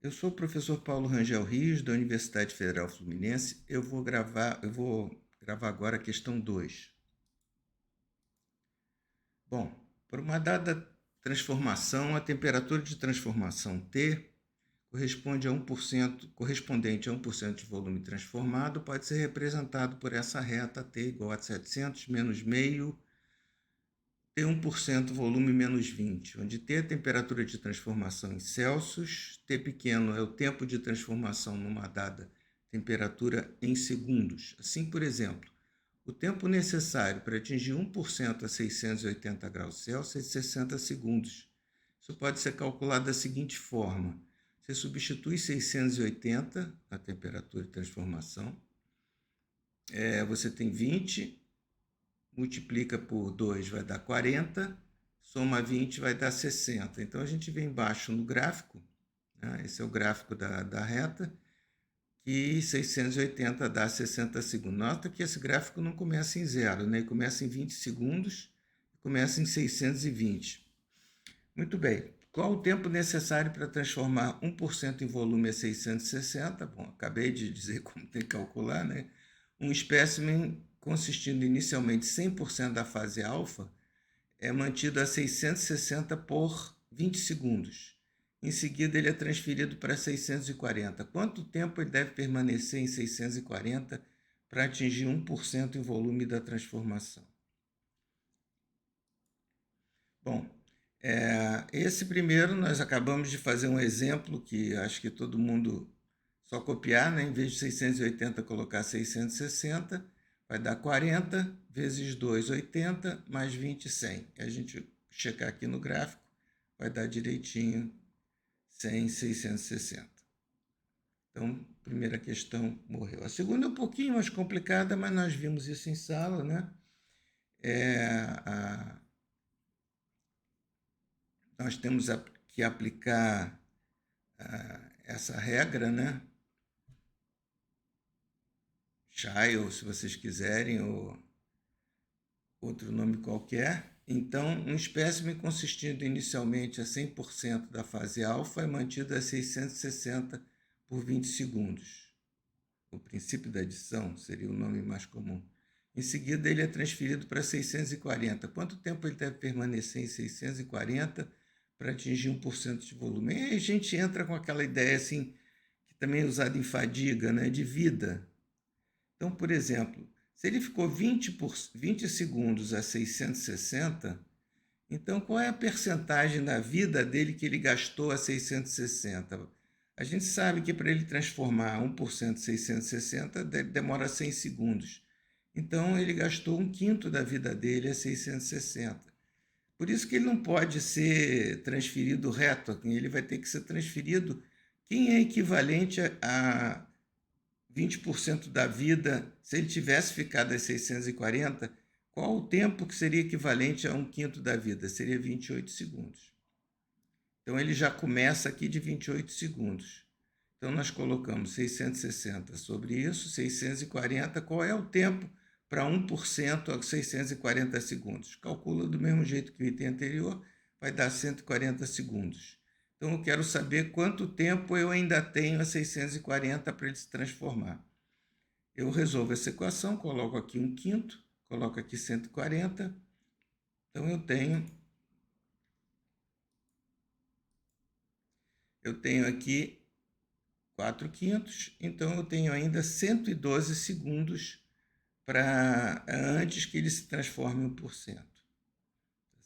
Eu sou o professor Paulo Rangel Rios, da Universidade Federal Fluminense. Eu vou gravar agora a questão 2. Bom, por uma dada transformação, a temperatura de transformação T correspondente a 1% de volume transformado pode ser representado por essa reta T igual a 700 menos meio T 1% volume menos 20, onde T é a temperatura de transformação em Celsius, T pequeno é o tempo de transformação numa dada temperatura em segundos. Assim, por exemplo, o tempo necessário para atingir 1% a 680 graus Celsius é de 60 segundos. Isso pode ser calculado da seguinte forma: você substitui 680, a temperatura de transformação, você tem 20, multiplica por 2 vai dar 40, soma 20 vai dar 60. Então a gente vê embaixo no gráfico, né? Esse é o gráfico da reta, que 680 dá 60 segundos. Nota que esse gráfico não começa em zero, né? Ele começa em 20 segundos e começa em 620. Muito bem. Qual o tempo necessário para transformar 1% em volume a 660? Bom, acabei de dizer como tem que calcular, né? Um espécimen consistindo inicialmente 100% da fase alfa é mantido a 660 por 20 segundos. Em seguida, ele é transferido para 640. Quanto tempo ele deve permanecer em 640 para atingir 1% em volume da transformação? Bom, esse primeiro nós acabamos de fazer um exemplo que acho que todo mundo só copiar, né? Em vez de 680 colocar 660, vai dar 40 vezes 2, 80, mais 20, 100. A gente checar aqui no gráfico, vai dar direitinho 100, 660. Então, a primeira questão morreu. A segunda é um pouquinho mais complicada, mas nós vimos isso em sala, né? Nós temos que aplicar essa regra, né? Child, se vocês quiserem, ou outro nome qualquer. Então, um espécime consistindo inicialmente a 100% da fase alfa é mantido a 660 por 20 segundos. O princípio da adição seria o nome mais comum. Em seguida, ele é transferido para 640. Quanto tempo ele deve permanecer em 640 para atingir 1% de volume? E aí a gente entra com aquela ideia assim, que também é usada em fadiga, né, de vida. Então, por exemplo, se ele ficou 20 segundos a 660, então qual é a percentagem da vida dele que ele gastou a 660? A gente sabe que para ele transformar 1% de 660 demora 100 segundos. Então ele gastou um quinto da vida dele a 660. Por isso que ele não pode ser transferido reto, ele vai ter que ser transferido. Quem é equivalente a 20% da vida, se ele tivesse ficado a 640, qual o tempo que seria equivalente a um quinto da vida? Seria 28 segundos. Então ele já começa aqui de 28 segundos. Então nós colocamos 660 sobre isso, 640, qual é o tempo para 1% a 640 segundos? Calcula do mesmo jeito que o item anterior, vai dar 140 segundos. Então eu quero saber quanto tempo eu ainda tenho a 640 para ele se transformar. Eu resolvo essa equação, coloco aqui um quinto, coloco aqui 140. Então eu tenho aqui 4 quintos, então eu tenho ainda 112 segundos para antes que ele se transforme em 1%.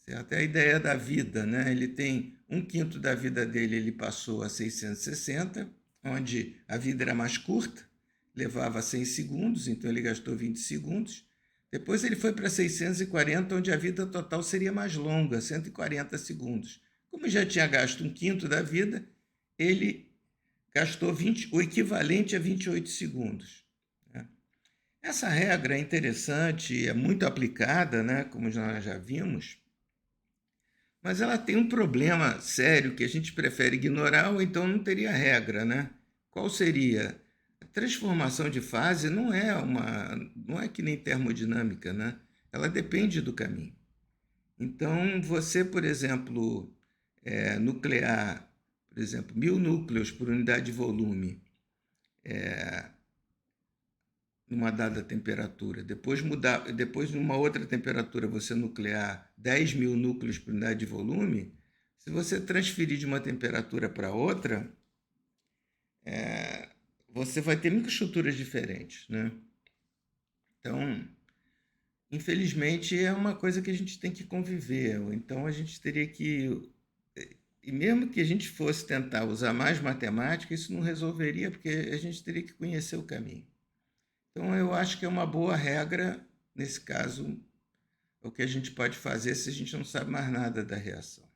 Certo? É a ideia da vida, né? Ele tem um quinto da vida dele, ele passou a 660, onde a vida era mais curta, levava 100 segundos, então ele gastou 20 segundos. Depois ele foi para 640, onde a vida total seria mais longa, 140 segundos. Como já tinha gasto um quinto da vida, ele gastou o equivalente a 28 segundos. Né? Essa regra é interessante, é muito aplicada, né? Como nós já vimos, mas ela tem um problema sério que a gente prefere ignorar ou então não teria regra, né? Qual seria? A transformação de fase não é que nem termodinâmica, né? Ela depende do caminho. Então, você, por exemplo, nuclear, por exemplo, 1.000 núcleos por unidade de volume numa dada temperatura, depois numa outra temperatura você nuclear 10.000 núcleos por unidade de volume, se você transferir de uma temperatura para outra, você vai ter microestruturas diferentes, né? Então, infelizmente, é uma coisa que a gente tem que conviver. Então, a gente teria que... E mesmo que a gente fosse tentar usar mais matemática, isso não resolveria, porque a gente teria que conhecer o caminho. Então, eu acho que é uma boa regra, nesse caso, o que a gente pode fazer se a gente não sabe mais nada da reação.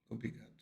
Obrigado.